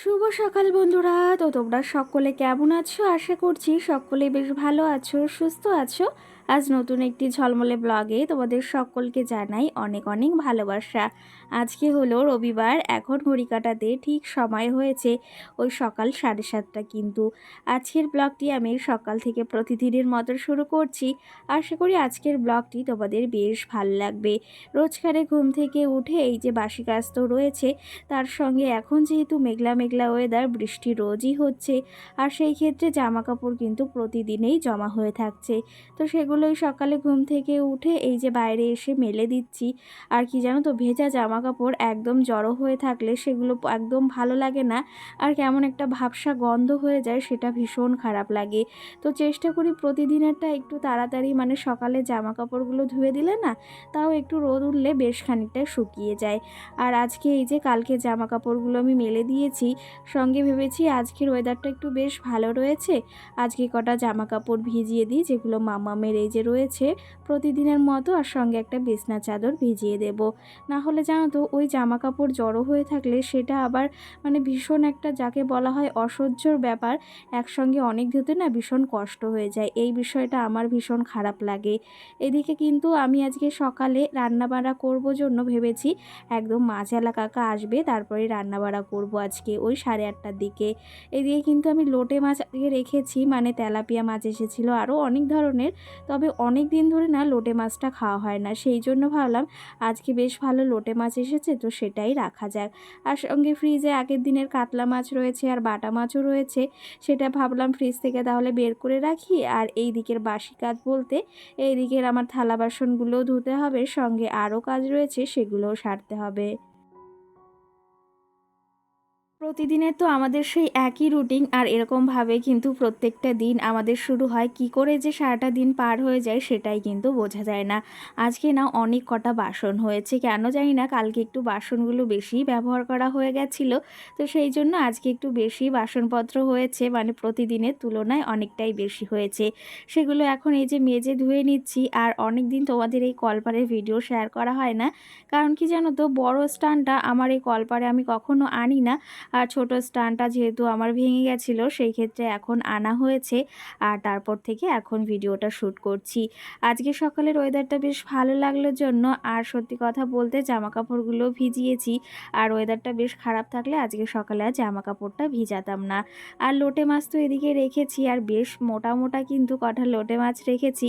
শুভ সকাল বন্ধুরা। তো তোমরা সকলে কেমন আছো? আশা করছি সকলে বেশ ভালো আছো, সুস্থ আছো। আজ নতুন একটি ঝলমলে ব্লগে তোমাদের সকলকে জানাই অনেক অনেক ভালোবাসা। আজকে হলো রবিবার, এখন ঘড়ি কাটাতে ঠিক সময় হয়েছে ওই সকাল 7:30। কিন্তু আজকের ব্লগটি আমি সকাল থেকে প্রতিদিনের মতো শুরু করছি। আশা করি আজকের ব্লগটি তোমাদের বেশ ভালো লাগবে। রোজকারে ঘুম থেকে উঠে এই যে বাসি কাজ তো রয়েছে, তার সঙ্গে এখন যেহেতু মেঘলা মেঘলা ওয়েদার, বৃষ্টি রোজই হচ্ছে, আর সেই ক্ষেত্রে জামা কাপড় কিন্তু প্রতিদিনেই জমা হয়ে থাকছে। তো সেগুলোই সকালে ঘুম থেকে উঠে এই যে বাইরে এসে মেলে দিচ্ছি। আর কি জানো তো, ভেজা জামা কাপড় একদম জড়ো হয়ে থাকলে সেগুলো একদম ভালো লাগে না, আর কেমন একটা ভাবসা গন্ধ হয়ে যায়, সেটা ভীষণ খারাপ লাগে। তো চেষ্টা করি প্রতিদিনেরটা একটু তাড়াতাড়ি, মানে সকালে জামা কাপড়গুলো ধুয়ে দিলে না, তাও একটু রোদ উঠলে বেশ খানিকটা শুকিয়ে যায়। আর আজকে এই যে কালকে জামা কাপড়গুলো আমি মেলে দিয়েছি, সঙ্গে ভেবেছি আজকের ওয়েদারটা একটু বেশ ভালো রয়েছে, আজকে কটা জামা কাপড় ভিজিয়ে দিই, যেগুলো মামামের এই যে রয়েছে প্রতিদিনের মতো, আর সঙ্গে একটা বিছনা চাদর ভিজিয়ে দেব। না হলে জানো তো, ওই জামা কাপড় জড়ো হয়ে থাকলে সেটা আবার মানে ভীষণ একটা, যাকে বলা হয় অসহ্যর ব্যাপার, একসঙ্গে অনেক ধুতে না ভীষণ কষ্ট হয়ে যায়। এই বিষয়টা আমার ভীষণ খারাপ লাগে। এদিকে কিন্তু আমি আজকে সকালে রান্নাবান্না করব জন্য ভেবেছি, একদম মাছওয়ালা কাকা আসবে, তারপরে রান্নাবাড়া করব আজকে ওই 8:30টার দিকে। এদিকে কিন্তু আমি লোটে মাছ আজকে রেখেছি, মানে তেলাপিয়া মাছ এসেছিলো, আরও অনেক ধরনের। তবে অনেক দিন ধরে না লোটে মাছটা খাওয়া হয় না, সেই জন্য ভাবলাম আজকে বেশ ভালো লোটে মাছ এসেছে, তো সেটাই রাখা যাক। আর সঙ্গে ফ্রিজে আগের দিনের কাতলা মাছ রয়েছে, আর বাটা মাছও রয়েছে, সেটা ভাবলাম ফ্রিজ থেকে তাহলে বের করে রাখি। আর এই দিকের বাসি কাজ বলতে এই দিকের আমার থালা বাসনগুলোও ধুতে হবে, সঙ্গে আরও কাজ রয়েছে, সেগুলোও সারতে হবে। প্রতিদিনের তো আমাদের সেই একই রুটিন, আর এরকমভাবে কিন্তু প্রত্যেকটা দিন আমাদের শুরু হয়। কি করে যে সারাটা দিন পার হয়ে যায় সেটাই কিন্তু বোঝা যায় না। আজকে না অনেক কটা বাসন হয়েছে, কেন জানি না, কালকে একটু বাসনগুলো বেশি ব্যবহার করা হয়ে গেছিল, তো সেই জন্য আজকে একটু বেশি বাসনপত্র হয়েছে, মানে প্রতিদিনের তুলনায় অনেকটাই বেশি হয়েছে। সেগুলো এখন এই যে মেজে ধুয়ে নিচ্ছি। আর অনেক দিন তোমাদের এই কলপারের ভিডিও শেয়ার করা হয় না, কারণ কি জানো তো, বড় স্ট্যান্ডটা আমার এই কলপারে আমি কখনো আনি না, আর ছোট স্ট্যান্ডটা যেহেতু আমার ভেঙে গেছিলো, সেই ক্ষেত্রে এখন আনা হয়েছে, আর তারপর থেকে এখন ভিডিওটা শ্যুট করছি। আজকে সকালের ওয়েদারটা বেশ ভালো লাগলোর জন্য, আর সত্যি কথা বলতে জামা কাপড়গুলো ভিজিয়েছি, আর ওয়েদারটা বেশ খারাপ থাকলে আজকে সকালে আর জামা কাপড়টা ভিজাতাম না। আর লোটে মাছ তো এদিকে রেখেছি, আর বেশ মোটা মোটা কিন্তু কটা লোটে মাছ রেখেছি,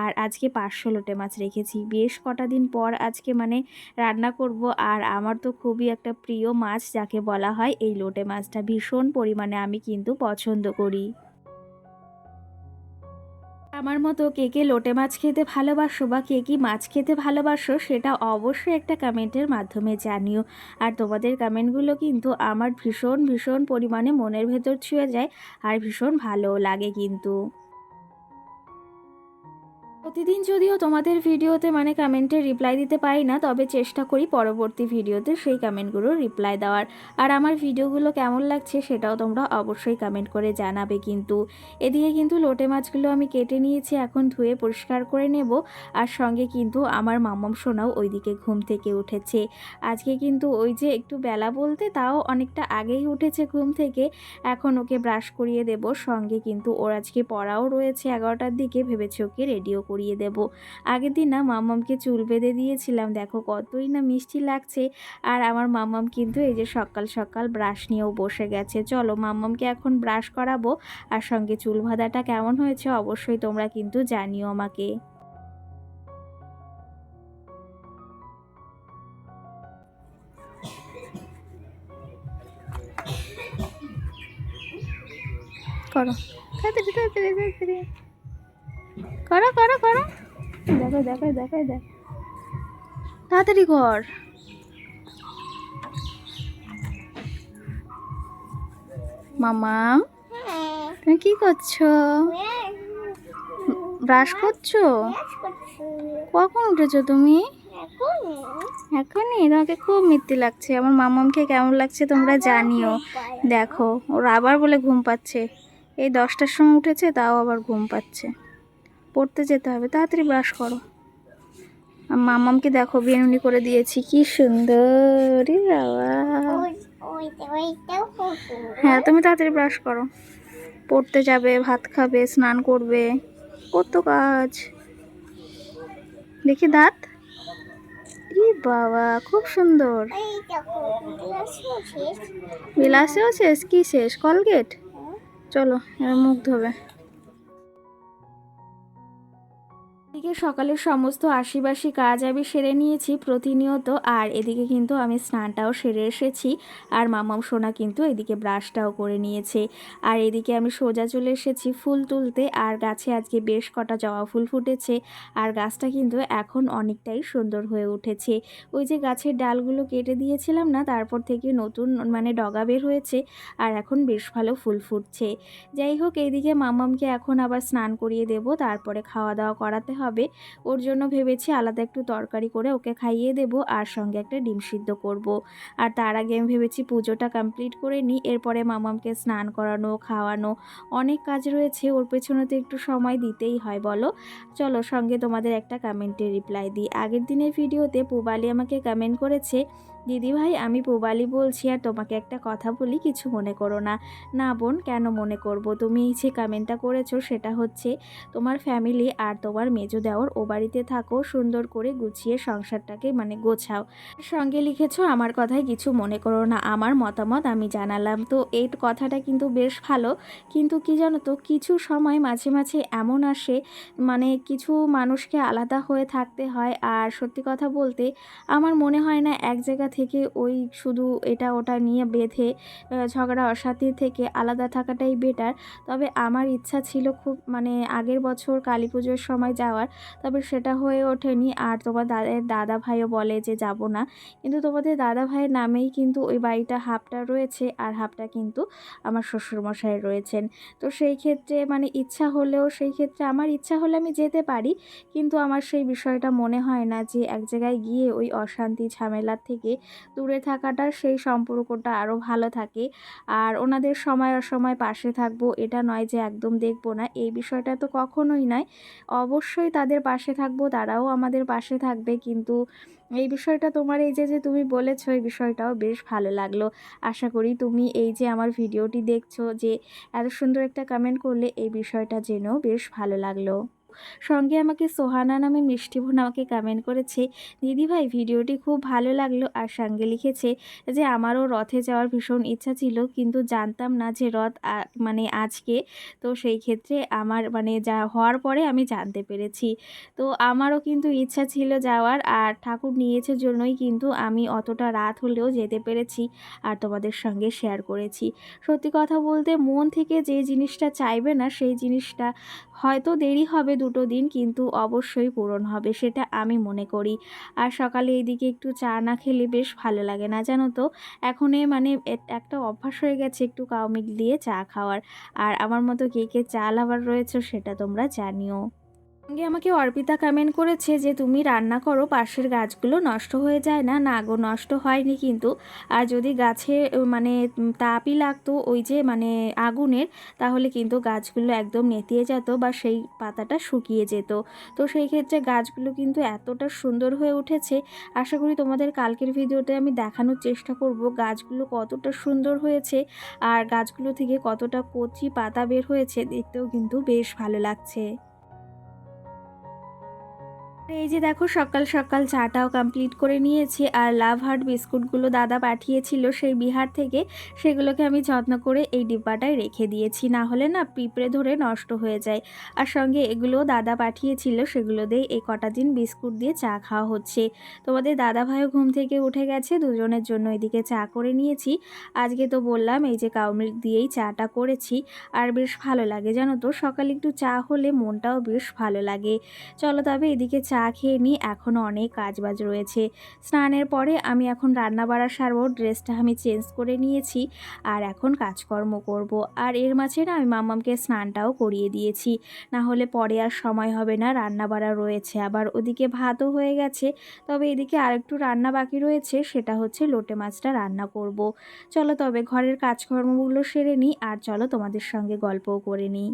আর আজকে 500 লোটে মাছ রেখেছি। বেশ কটা দিন পর আজকে মানে রান্না করব, আর আমার তো খুবই একটা প্রিয় মাছ যাকে বলা হয় এই লোটে মাছটা, ভীষণ পরিমাণে আমি কিন্তু পছন্দ করি। আমার মতো কে কে লোটে মাছ খেতে ভালোবাসো, বা কে কি মাছ খেতে ভালোবাসো, সেটা অবশ্যই একটা কমেন্টের মাধ্যমে জানিও। আর তোমাদের কমেন্টগুলো কিন্তু আমার ভীষণ ভীষণ পরিমাণে মনের ভেতর ছুঁয়ে যায়, আর ভীষণ ভালোও লাগে কিন্তু। প্রতিদিন যদিও তোমাদের ভিডিওতে মানে কমেন্টে রিপ্লাই দিতে পারি না, তবে চেষ্টা করি পরবর্তী ভিডিওতে সেই কমেন্টগুলোর রিপ্লাই দেওয়ার। আর আমার ভিডিওগুলো কেমন লাগছে সেটাও তোমরা অবশ্যই কমেন্ট করে জানাবে কিন্তু। এদিকে কিন্তু লোটে মাছগুলো আমি কেটে নিয়েছি, এখন ধুয়ে পরিষ্কার করে নেব। আর সঙ্গে কিন্তু আমার মাম্মাম সোনাও ওইদিকে ঘুম থেকে উঠেছে। আজকে কিন্তু ওই যে একটু বেলা বলতে তাও অনেকটা আগেই উঠেছে ঘুম থেকে, এখন ওকে ব্রাশ করিয়ে দেব। সঙ্গে কিন্তু ওর আজকে পড়াও রয়েছে 11টার দিকে, ভেবেছি ওকে রেডিও করিয়ে দেব। আগের দিন না মাম্মামকে চুল বেঁধে দিয়েছিলাম, দেখো কতই না মিষ্টি লাগছে। আর আমার মাম্মাম কিন্তু এই যে সকাল সকাল ব্রাশ নিয়েও বসে গেছে। চলো মাম্মামকে এখন ব্রাশ করাবো, আর সঙ্গে চুল বাঁধাটা কেমন হয়েছে অবশ্যই তোমরা কিন্তু জানিও আমাকে। করো, তাড়াতাড়ি তাড়াতাড়ি তাড়াতাড়ি করো করো করো, দেখো দেখো দেখো দেখ, তাড়াতাড়ি কর। মামা, তুমি কি করছো? ব্রাশ করছো? কখন উঠেছো তুমি? এখনই? তোমাকে খুব মিথ্যে লাগছে। আমার মামামকে কেমন লাগছে তোমরা জানিও। দেখো ওর আবার বলে ঘুম পাচ্ছে, এই 10টার সময় উঠেছে, তাও আবার ঘুম পাচ্ছে। পড়তে যেতে হবে, তাড়াতাড়ি ব্রাশ করো। মামামকে দেখো বেনুনি করে দিয়েছি, কি সুন্দর বাবা। হ্যাঁ, তুমি তাড়াতাড়ি ব্রাশ করো, পড়তে যাবে, ভাত খাবে, স্নান করবে, কত কাজ। দেখি দাঁত, ই বাবা খুব সুন্দর। বিলাসেও শেষ, কি শেষ? কলগেট। চলো এবার মুখ ধোবে। এদিকে সকালের সমস্ত আশিবাসি কাজ আমি সেরে নিয়েছি প্রতিনিয়ত, আর এদিকে কিন্তু আমি স্নানটাও সেরে এসেছি, আর মামাম সোনা কিন্তু এদিকে ব্রাশটাও করে নিয়েছে। আর এদিকে আমি সোজা চলে এসেছি ফুল তুলতে, আর গাছে আজকে বেশ কটা জবা ফুল ফুটেছে, আর গাছটা কিন্তু এখন অনেকটাই সুন্দর হয়ে উঠেছে। ওই যে গাছের ডালগুলো কেটে দিয়েছিলাম না, তারপর থেকে নতুন মানে ডগা বের হয়েছে, আর এখন বেশ ভালো ফুল ফুটছে। যাই হোক, এইদিকে মামামকে এখন আবার স্নান করিয়ে দেব, তারপরে খাওয়া দাওয়া করাতে হবে। ওর জন্য ভেবেছি আলাদা একটু তরকারি করে ওকে খাইয়ে দেব, আর সঙ্গে একটা ডিম সিদ্ধ করব। আর তার আগে আমি ভেবেছি পুজোটা কমপ্লিট করে নিই, এরপরে মামামকে স্নান করানো, খাওয়ানো, অনেক কাজ রয়েছে, ওর পেছনে তো একটু সময় দিতেই হয় বলো। চলো সঙ্গে তোমাদের একটা কমেন্টে রিপ্লাই দিই। আগের দিনের ভিডিওতে পুবালি আমাকে কমেন্ট করেছে, দিদিভাই আমি পুবালি বলছি, আর তোমাকে একটা কথা বলি, কিছু মনে করো না। না বোন, কেন মনে করব? তুমি এই যে কমেন্টটা করেছো সেটা হচ্ছে তোমার ফ্যামিলি আর তোমার মেজো দেওর ও বাড়িতে থাকো, সুন্দর করে গুছিয়ে সংসারটাকে মানে গোছাও। সঙ্গে লিখেছো আমার কথায় কিছু মনে করো না, আমার মতামত আমি জানালাম। তো এই কথাটা কিন্তু বেশ ভালো, কিন্তু কি জানো তো, কিছু সময় মাঝে মাঝে এমন আসে মানে কিছু মানুষকে আলাদা হয়ে থাকতে হয়। আর সত্যি কথা বলতে আমার মনে হয় না এক জায়গা থেকে ওই শুধু এটা ওটা নিয়ে বেঁধে ঝগড়া অশান্তির থেকে আলাদা থাকাটাই বেটার। তবে আমার ইচ্ছা ছিল খুব, মানে আগের বছর কালী পুজোর সময় যাওয়ার, তবে সেটা হয়ে ওঠেনি। আর তোমার দাদা ভাইও বলে যে যাব না, কিন্তু তোমাদের দাদা ভাইয়ের নামেই কিন্তু ওই বাড়িটা হাফটা রয়েছে, আর হাফটা কিন্তু আমার শ্বশুরমশাই রয়েছেন। তো সেই ক্ষেত্রে মানে ইচ্ছা হলেও, সেই ক্ষেত্রে আমার ইচ্ছা হলে আমি যেতে পারি, কিন্তু আমার সেই বিষয়টা মনে হয় না যে এক জায়গায় গিয়ে ওই অশান্তি ঝামেলার থেকে দূরে থাকাটা, সেই সম্পর্কটা আরও ভালো থাকে। আর ওনাদের সময় অসময় পাশে থাকবো, এটা নয় যে একদম দেখবো না, এই বিষয়টা তো কখনোই নয়। অবশ্যই তাদের পাশে থাকবো, তারাও আমাদের পাশে থাকবে। কিন্তু এই বিষয়টা তোমার এই যে যে তুমি বলেছো, এই বিষয়টাও বেশ ভালো লাগলো। আশা করি তুমি এই যে আমার ভিডিওটি দেখছো, যে এত সুন্দর একটা কমেন্ট করলে, এই বিষয়টা জেনেও বেশ ভালো লাগলো। সঙ্গে আমাকে সোহানা নামে মিষ্টি বোন আমাকে কমেন্ট করেছে, দিদিভাই ভিডিওটি খুব ভালো লাগলো, আর সঙ্গে লিখেছে যে আমারও রথে যাওয়ার ভীষণ ইচ্ছা ছিল, কিন্তু জানতাম না যে রথ মানে আজকে। তো সেই ক্ষেত্রে আমার মানে যা হওয়ার পরে আমি জানতে পেরেছি। তো আমারও কিন্তু ইচ্ছা ছিল যাওয়ার, আর ঠাকুর নিয়েছে জন্যই কিন্তু আমি অতটা রাত হলেও যেতে পেরেছি, আর তোমাদের সঙ্গে শেয়ার করেছি। সত্যি কথা বলতে মন থেকে যে জিনিসটা চাইবে না, সেই জিনিসটা হয়তো দেরি হবে দুটো দিন, কিন্তু অবশ্যই পূরণ হবে, সেটা আমি মনে করি। আর সকালে এইদিকে একটু চা না খেলে বেশ ভালো লাগে না, জানো তো। এখন মানে একটা অভ্যাস হয়ে গেছে একটু কাউমিক দিয়ে চা খাওয়ার। আর আমার মতো কে কে চা লাভার রয়েছে সেটা তোমরা জানিও। সঙ্গে আমাকে অর্পিতা কমেন্ট করেছে যে তুমি রান্না করো, পাশের গাছগুলো নষ্ট হয়ে যায় না। না গো, নষ্ট হয়নি কিন্তু। আর যদি গাছে মানে তাপই লাগতো ওই যে মানে আগুনের, তাহলে কিন্তু গাছগুলো একদম নেতিয়ে যেত, বা সেই পাতাটা শুকিয়ে যেত। তো সেই ক্ষেত্রে গাছগুলো কিন্তু এতটা সুন্দর হয়ে উঠেছে। আশা করি তোমাদের কালকের ভিডিওতে আমি দেখানোর চেষ্টা করব গাছগুলো কতটা সুন্দর হয়েছে, আর গাছগুলো থেকে কতটা কচি পাতা বের হয়েছে, দেখতেও কিন্তু বেশ ভালো লাগছে। এই যে দেখো, সকাল সকাল চাটাও কমপ্লিট করে নিয়েছি, আর লাভ হার্ট বিস্কুটগুলো দাদা পাঠিয়েছিল সেই বিহার থেকে, সেগুলোকে আমি যত্ন করে এই ডিব্বাটায় রেখে দিয়েছি, না হলে না পিঁপড়ে ধরে নষ্ট হয়ে যায়। আর সঙ্গে এগুলোও দাদা পাঠিয়েছিল, সেগুলো দিয়ে এই কটা দিন বিস্কুট দিয়ে চা খাওয়া হচ্ছে। তোমাদের দাদা ভাইও ঘুম থেকে উঠে গেছে, দুজনের জন্য এদিকে চা করে নিয়েছি। আজকে তো বললাম এই যে কাউ মিল্ক দিয়েই চাটা করেছি, আর বেশ ভালো লাগে জানো তো, সকালে একটু চা হলে মনটাও বেশ ভালো লাগে। চলো তবে এদিকে চা খেয়ে নিই, এখনও অনেক কাজবাজ রয়েছে। স্নানের পরে আমি এখন রান্না বাড়া সারবো, ড্রেসটা আমি চেঞ্জ করে নিয়েছি, আর এখন কাজকর্ম করব। আর এর মাঝে না আমি মাম্মামকে স্নানটাও করিয়ে দিয়েছি, না হলে পরে আর সময় হবে না, রান্না বাড়া রয়েছে। আবার ওদিকে ভাতও হয়ে গেছে, তবে এদিকে আরেকটু রান্না বাকি রয়েছে, সেটা হচ্ছে লোটে মাছটা রান্না করব। চলো তবে ঘরের কাজকর্মগুলো সেরে নিই, আর চলো তোমাদের সঙ্গে গল্পও করে নিই।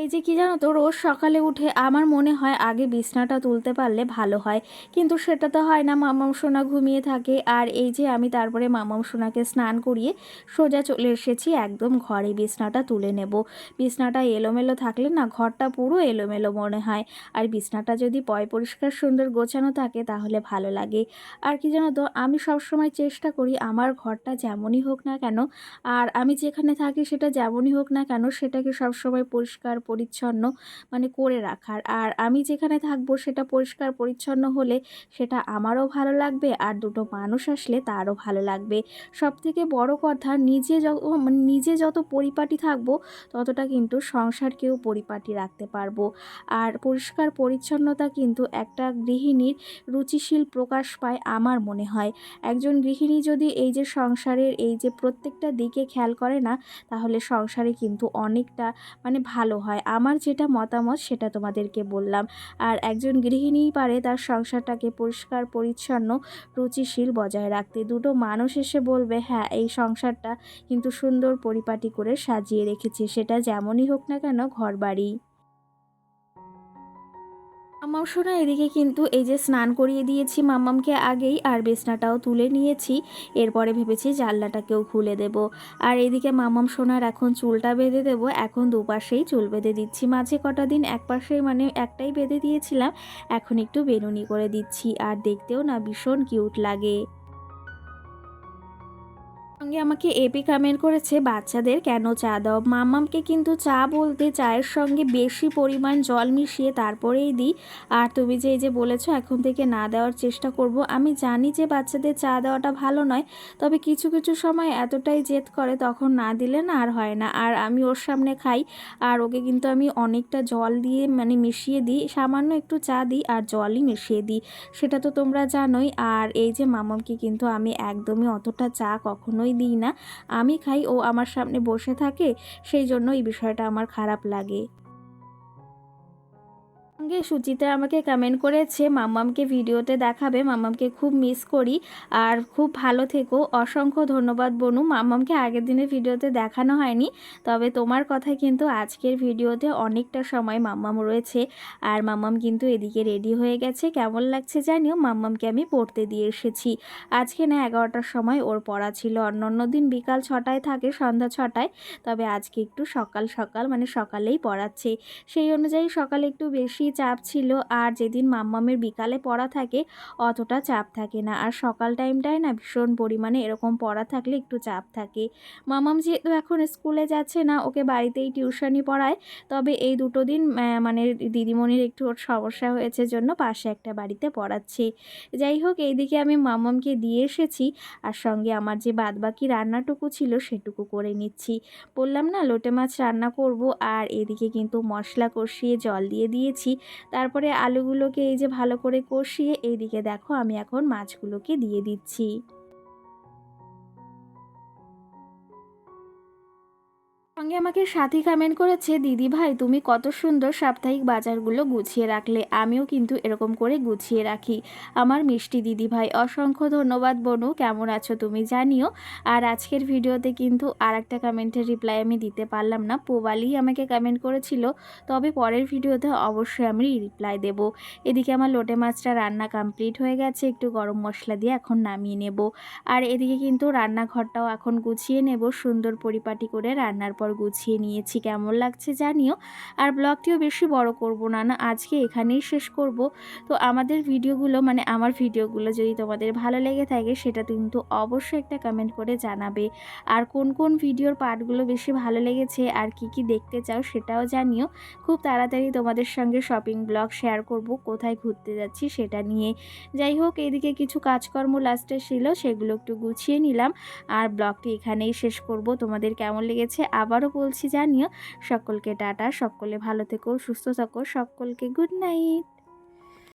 এই যে কি জানো তো, রোজ সকালে উঠে আমার মনে হয় আগে বিছনাটা তুলতে পারলে ভালো হয়, কিন্তু সেটা তো হয় না। মামাম সোনা ঘুমিয়ে থাকে, আর এই যে আমি তারপরে মামাম সোনাকে স্নান করিয়ে সোজা চলে এসেছি একদম ঘরে বিছনাটা তুলে নেব। বিছনাটা এলোমেলো থাকলে না ঘরটা পুরো এলোমেলো মনে হয়, আর বিছনাটা যদি পরিষ্কার সুন্দর গোছানো থাকে তাহলে ভালো লাগে। আর কি জানো তো, আমি সবসময় চেষ্টা করি আমার ঘরটা যেমনই হোক না কেন, আর আমি যেখানে থাকি সেটা যেমনই হোক না কেন, সেটাকে সবসময় পরিষ্কার পরিচ্ছন্ন মানে করে রাখার। আর আমি যেখানে থাকবো সেটা পরিষ্কার পরিচ্ছন্ন হলে সেটা আমারও ভালো লাগবে, আর দুটো মানুষ আসলে তারও ভালো লাগবে। সবথেকে বড় কথা, নিজে যত পরিপাটি থাকবো ততটা কিন্তু সংসারকেও পরিপাটি রাখতে পারবো। আর পরিষ্কার পরিচ্ছন্নতা কিন্তু একটা গৃহিণীর রুচিশীল প্রকাশ পায় আমার মনে হয়। একজন গৃহিণী যদি এই যে সংসারের এই যে প্রত্যেকটা দিকে খেয়াল করে না, তাহলে সংসারে কিন্তু অনেকটা মানে ভালো হয়। আমার যেটা মতামত সেটা তোমাদেরকে বললাম। আর একজন গৃহিণীই পারে তার সংসারটাকে পরিষ্কার পরিচ্ছন্ন রুচিশীল বজায় রাখতে। দুটো মানুষ এসে বলবে হ্যাঁ, এই সংসারটা কিন্তু সুন্দর পরিপাটি করে সাজিয়ে রেখেছে, সেটা যেমনই হোক না কেন ঘরবাড়ি। মাম্মাম শোনা এদিকে কিন্তু এই যে স্নান করিয়ে দিয়েছি মাম্মামকে আগেই, আর বিছনাটাও তুলে নিয়েছি। এরপরে ভেবেছি জানলাটাকেও খুলে দেব। আর এদিকে মাম্মাম সোনার এখন চুলটা বেঁধে দেব। এখন দুপাশেই চুল বেঁধে দিচ্ছি। মাঝে কটা দিন এক পাশেই মানে একটাই বেঁধে দিয়েছিলাম, এখন একটু বেনুনি করে দিচ্ছি, আর দেখতেও না ভীষণ কিউট লাগে। সঙ্গে আমাকে এপি কমেন্ট করেছে, বাচ্চাদের কেন চা দাও। মাম্মামকে কিন্তু চা বলতে চায়ের সঙ্গে বেশি পরিমাণ জল মিশিয়ে তারপরেই দিই। আর তুমি যে এই যে বলেছো এখন থেকে না দেওয়ার চেষ্টা করব, আমি জানি যে বাচ্চাদের চা দেওয়াটা ভালো নয়, তবে কিছু কিছু সময় এতটাই জেদ করে তখন না দিলে না আর হয় না। আর আমি ওর সামনে খাই, আর ওকে কিন্তু আমি অনেকটা জল দিয়ে মানে মিশিয়ে দিই, সামান্য একটু চা দিই আর জলই মিশিয়ে দিই, সেটা তো তোমরা জানোই। আর এই যে মাম্মামকে কিন্তু আমি একদমই অতটা চা কখনোই দিই না, আমি খাই, ও আমার সামনে বসে থাকে, সেই জন্য এই বিষয়টা আমার খারাপ লাগে। সঙ্গে সুচিতা আমাকে কমেন্ট করেছে মাম্মামকে ভিডিওতে দেখাবে, মাম্মামকে খুব মিস করি, আর খুব ভালো থেকো। অসংখ্য ধন্যবাদ বনু। মাম্মামকে আগের দিনের ভিডিওতে দেখানো হয়নি, তবে তোমার কথায় কিন্তু আজকের ভিডিওতে অনেকটা সময় মাম্মাম রয়েছে। আর মাম্মাম কিন্তু এদিকে রেডি হয়ে গেছে, কেমন লাগছে জানিও। মাম্মামকে আমি পড়তে দিয়ে এসেছি। আজকে না 11টার সময় ওর পড়া ছিল, অন্য দিন বিকাল 6টায় থাকে, সন্ধ্যা 6টায়, তবে আজকে একটু সকাল সকাল মানে সকালেই পড়াচ্ছে। সেই অনুযায়ী সকালে একটু বেশি চাপ ছিল, আর যেদিন মাম্মামের বিকালে পড়া থাকে অতটা চাপ থাকে না। আর সকাল টাইমটায় না ভীষণ পরিমাণে এরকম পড়া থাকলে একটু চাপ থাকে। মাম্মাম যেহেতু এখন স্কুলে যাচ্ছে না, ওকে বাড়িতেই টিউশনি পড়ায়, তবে এই দুটো দিন মানে দিদিমণির একটু ওর সমস্যা হয়েছে জন্য পাশে একটা বাড়িতে পড়াচ্ছে। যাই হোক, এইদিকে আমি মাম্মামকে দিয়ে এসেছি, আর সঙ্গে আমার যে বাদবাকি রান্নাটুকু ছিল সেটুকু করে নিচ্ছি। বললাম না লোটে মাছ রান্না করব। আর এদিকে কিন্তু মশলা কষিয়ে জল দিয়ে দিয়েছি, তারপরে আলুগুলোকে এই যে ভালো করে কষিয়ে এইদিকে দেখো আমি এখন মাছগুলোকে দিয়ে দিচ্ছি। সঙ্গে আমাকে সাথী কমেন্ট করেছে, দিদি ভাই তুমি কত সুন্দর সাপ্তাহিক বাজারগুলো গুছিয়ে রাখলে, আমিও কিন্তু এরকম করে গুছিয়ে রাখি। আমার মিষ্টি দিদি ভাই, অসংখ্য ধন্যবাদ বনু। কেমন আছো তুমি জানিও। আর আজকের ভিডিওতে কিন্তু আর একটা কমেন্টের রিপ্লাই আমি দিতে পারলাম না, পোবালি আমাকে কমেন্ট করেছিল, তবে পরের ভিডিওতে অবশ্যই আমি রিপ্লাই দেব। এদিকে আমার লোটে মাছটা রান্না কমপ্লিট হয়ে গেছে, একটু গরম মশলা দিয়ে এখন নামিয়ে নেব। আর এদিকে কিন্তু রান্নাঘরটাও এখন গুছিয়ে নেব, সুন্দর পরিপাটি করে রান্নার পর গুছিয়ে নিয়েছি। কেমন লাগছে জানিও। আর ব্লগটিও বেশি বড় করব না, আজকে এখানেই শেষ করব। তো আমাদের ভিডিওগুলো মানে আমার ভিডিওগুলো যদি তোমাদের ভালো লেগে থাকে সেটা কিন্তু অবশ্যই একটা কমেন্ট করে জানাবে। আর কোন কোন ভিডিওর পার্টগুলো বেশি ভালো লেগেছে আর কি কি দেখতে চাও সেটাও জানিও। খুব তাড়াতাড়ি তোমাদের সঙ্গে শপিং ব্লগ শেয়ার করব, কোথায় ঘুরতে যাচ্ছি সেটা নিয়ে। যাই হোক, এইদিকে কিছু কাজকর্ম লাস্টে ছিল, সেগুলো একটু গুছিয়ে নিলাম। আর ব্লগটি এখানেই শেষ করব। তোমাদের কেমন লেগেছে আবারও বলছি জানিও। সকলকে টাটা, সকলে ভালো থেকো, সুস্থ থাকো, সকলকে গুড নাইট।